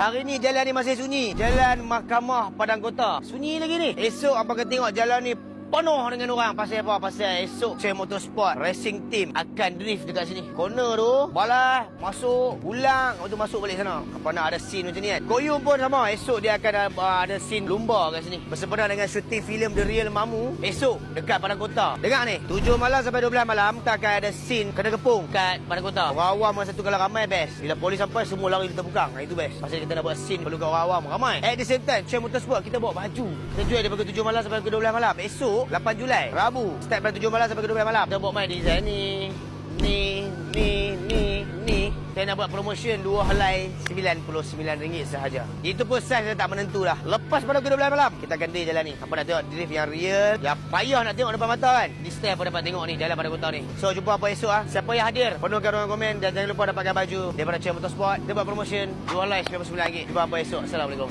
Hari ni jalan ni masih sunyi. Jalan Mahkamah Padang Kota. Sunyi lagi ni. Esok apa kata tengok jalan ni penuh dengan orang. Pasal apa? Pasal esok Cek Motorsport Racing Team akan drift dekat sini. Corner tu, balas, masuk, ulang, lepas tu masuk balik sana. Apa nak ada scene macam ni kan. Koyum pun sama. Esok dia akan ada scene lumba kat sini. Bersempena dengan syuting filem The Real Mamu. Esok dekat Padang Kota. Dengar ni, 7 malam sampai 12 malam kita akan ada scene kena kepung kat Padang Kota. Orang awam masa tu kalau ramai best. Bila polis sampai semua lari kita bukang. Itu best. Pasal kita nak buat scene perlu kat orang awam ramai. At the same time, Cek Motorsport kita bawa baju. Kita jual daripada 7 malam sampai ke 12 malam. Esok 8 Julai, Rabu, start pada 7 malam sampai ke 12 malam. Kita buat main design ni. Saya nak buat promotion 2 helai RM99 sahaja. Itu pun saiz tak menentu dah. Lepas pada ke 12 malam, kita akan drift jalan ni. Apa nak tengok drift yang real, yang payah nak tengok depan mata kan. Di style pun dapat tengok ni, jalan pada kota ni. So, jumpa apa esok ah. Siapa yang hadir, penuhkan ruangan komen dan jangan lupa dapatkan baju daripada Cek Motorsport. Dia buat promotion 2 helai RM99. Jumpa apa esok. Assalamualaikum.